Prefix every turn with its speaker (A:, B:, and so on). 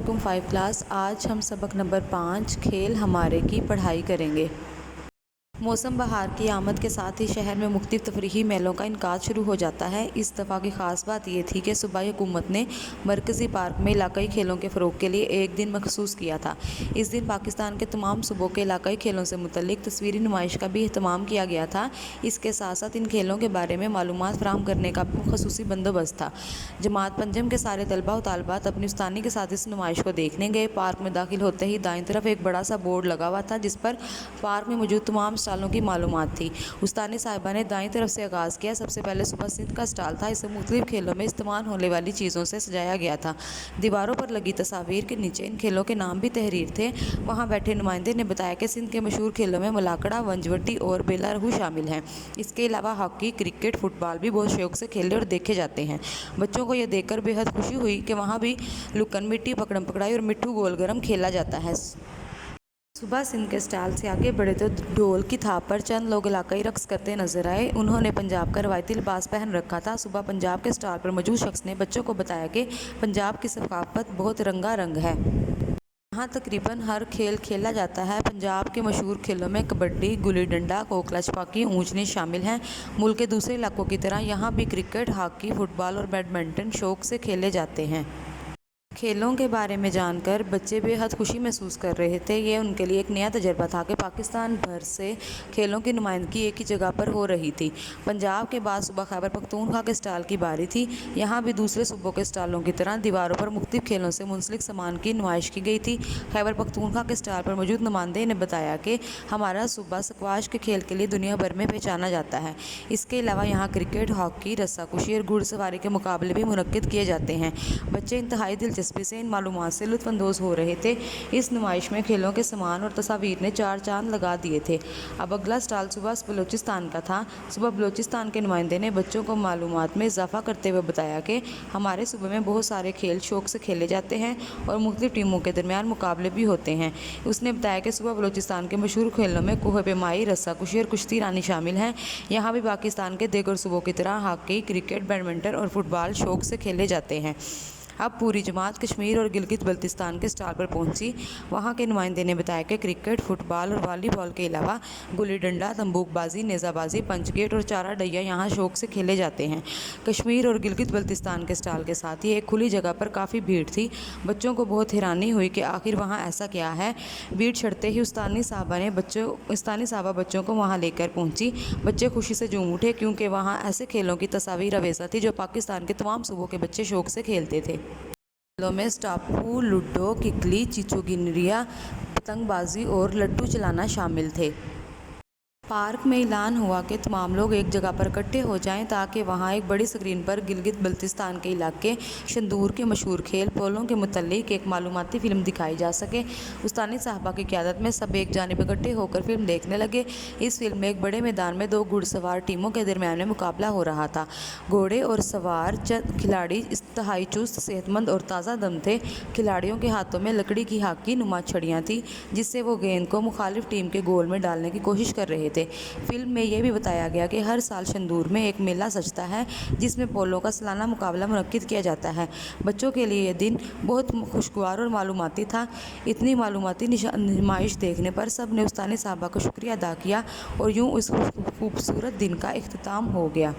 A: علیکم 5 کلاس۔ آج ہم سبق نمبر 5 کھیل ہمارے کی پڑھائی کریں گے۔ موسم بہار کی آمد کے ساتھ ہی شہر میں مختلف تفریحی میلوں کا انعقاد شروع ہو جاتا ہے۔ اس دفعہ کی خاص بات یہ تھی کہ صوبائی حکومت نے مرکزی پارک میں علاقائی کھیلوں کے فروغ کے لیے ایک دن مخصوص کیا تھا۔ اس دن پاکستان کے تمام صوبوں کے علاقائی کھیلوں سے متعلق تصویری نمائش کا بھی اہتمام کیا گیا تھا۔ اس کے ساتھ ساتھ ان کھیلوں کے بارے میں معلومات فراہم کرنے کا بھی خصوصی بندوبست تھا۔ جماعت پنجم کے سارے طلباء و طالبات اپنی استانی کے ساتھ اس نمائش کو دیکھنے گئے۔ پارک میں داخل ہوتے ہی دائیں طرف ایک بڑا سا بورڈ لگا ہوا تھا جس پر پارک میں موجود تمام اسٹالوں کی معلومات تھی۔ استانی صاحبہ نے دائیں طرف سے آغاز کیا۔ سب سے پہلے صوبہ سندھ کا اسٹال تھا۔ اسے مختلف کھیلوں میں استعمال ہونے والی چیزوں سے سجایا گیا تھا۔ دیواروں پر لگی تصاویر کے نیچے ان کھیلوں کے نام بھی تحریر تھے۔ وہاں بیٹھے نمائندے نے بتایا کہ سندھ کے مشہور کھیلوں میں ملاکڑا، ونجوٹی اور بیلا رہو شامل ہیں۔ اس کے علاوہ ہاکی، کرکٹ، فٹ بال بھی بہت شوق سے کھیلے اور دیکھے جاتے ہیں۔ بچوں کو یہ دیکھ کر بے حد خوشی ہوئی کہ وہاں بھی لکن مٹی، پکڑم پکڑائی اور مٹھو گول گرم کھیلا جاتا ہے۔ صوبہ سندھ کے اسٹال سے آگے بڑھے تو ڈھول کی تھاپ پر چند لوگ علاقائی رقص کرتے نظر آئے۔ انہوں نے پنجاب کا روایتی لباس پہن رکھا تھا۔ صوبہ پنجاب کے اسٹال پر موجود شخص نے بچوں کو بتایا کہ پنجاب کی ثقافت بہت رنگا رنگ ہے۔ یہاں تقریباً ہر کھیل کھیلا جاتا ہے۔ پنجاب کے مشہور کھیلوں میں کبڈی، گلی ڈنڈا، کوکلا چھپاکی، اونچ نیچ شامل ہیں۔ ملک کے دوسرے علاقوں کی طرح یہاں بھی کرکٹ، ہاکی، فٹ بال اور بیڈمنٹن شوق سے کھیلے جاتے ہیں۔ کھیلوں کے بارے میں جان کر بچے بے حد خوشی محسوس کر رہے تھے۔ یہ ان کے لیے ایک نیا تجربہ تھا کہ پاکستان بھر سے کھیلوں کی نمائندگی ایک ہی جگہ پر ہو رہی تھی۔ پنجاب کے بعد صوبہ خیبر پختونخوا کے اسٹال کی باری تھی۔ یہاں بھی دوسرے صوبوں کے اسٹالوں کی طرح دیواروں پر مختلف کھیلوں سے منسلک سامان کی نمائش کی گئی تھی۔ خیبر پختونخوا کے اسٹال پر موجود نمائندے نے بتایا کہ ہمارا صوبہ اسکواش کے کھیل کے لیے دنیا بھر میں پہچانا جاتا ہے۔ اس کے علاوہ یہاں کرکٹ، ہاکی، رسا کشی اور گھوڑ سواری کے مقابلے بھی منعقد کیے جاتے ہیں۔ بچے انتہائی دلچسپی سے ان معلومات سے لطف اندوز ہو رہے تھے۔ اس نمائش میں کھیلوں کے سامان اور تصاویر نے چار چاند لگا دیے تھے۔ اب اگلا اسٹال صوبہ بلوچستان کا تھا۔ صوبہ بلوچستان کے نمائندے نے بچوں کو معلومات میں اضافہ کرتے ہوئے بتایا کہ ہمارے صوبے میں بہت سارے کھیل شوق سے کھیلے جاتے ہیں اور مختلف ٹیموں کے درمیان مقابلے بھی ہوتے ہیں۔ اس نے بتایا کہ صوبہ بلوچستان کے مشہور کھیلوں میں کوہ پیمائی، رسا کشی اور کشتی رانی شامل ہیں۔ یہاں بھی پاکستان کے دیگر صوبوں کی طرح ہاکی، کرکٹ، بیڈمنٹن اور فٹ بال شوق سے کھیلے جاتے ہیں۔ اب پوری جماعت کشمیر اور گلگت بلتستان کے اسٹال پر پہنچی۔ وہاں کے نمائندے نے بتایا کہ کرکٹ، فٹ بال اور والی بال کے علاوہ گلی ڈنڈا، تمبوک بازی، نیزہ بازی، پنچ گیٹ اور چارہ ڈیا یہاں شوق سے کھیلے جاتے ہیں۔ کشمیر اور گلگت بلتستان کے اسٹال کے ساتھ ہی ایک کھلی جگہ پر کافی بھیڑ تھی۔ بچوں کو بہت حیرانی ہوئی کہ آخر وہاں ایسا کیا ہے۔ بھیڑ چھٹتے ہی استانی صاحبہ بچوں کو وہاں لے کر پہنچی۔ بچے خوشی سے جھوم اٹھے کیونکہ وہاں ایسے کھیلوں کی تصاویر اویزہ تھی جو پاکستان کے تمام صوبوں کے بچے شوق سے کھیلتے تھے۔ کھیلوں میں اسٹاپو، لوڈو، ککلی، چیچو گنریا، پتنگ بازی اور لٹو چلانا شامل تھے۔ پارک میں اعلان ہوا کہ تمام لوگ ایک جگہ پر اکٹھے ہو جائیں تاکہ وہاں ایک بڑی اسکرین پر گلگت بلتستان کے علاقے شندور کے مشہور کھیل پولو کے متعلق ایک معلوماتی فلم دکھائی جا سکے۔ استانی صاحبہ کی قیادت میں سب ایک جانب اکٹھے ہو کر فلم دیکھنے لگے۔ اس فلم میں ایک بڑے میدان میں دو گھڑ سوار ٹیموں کے درمیان میں مقابلہ ہو رہا تھا۔ گھوڑے اور سوار کھلاڑی انتہائی چست، صحت مند اور تازہ دم تھے۔ کھلاڑیوں کے ہاتھوں میں لکڑی کی ہاکی نما چھڑیاں تھیں جس سے وہ گیند کو مخالف ٹیم کے گول میں ڈالنے کی کوشش کر رہے تھے۔ فلم میں یہ بھی بتایا گیا کہ ہر سال شندور میں ایک میلہ سجتا ہے جس میں پولو کا سالانہ مقابلہ منعقد کیا جاتا ہے۔ بچوں کے لیے یہ دن بہت خوشگوار اور معلوماتی تھا۔ اتنی معلوماتی نمائش دیکھنے پر سب نے استانی صاحبہ کا شکریہ ادا کیا اور یوں اس خوبصورت دن کا اختتام ہو گیا۔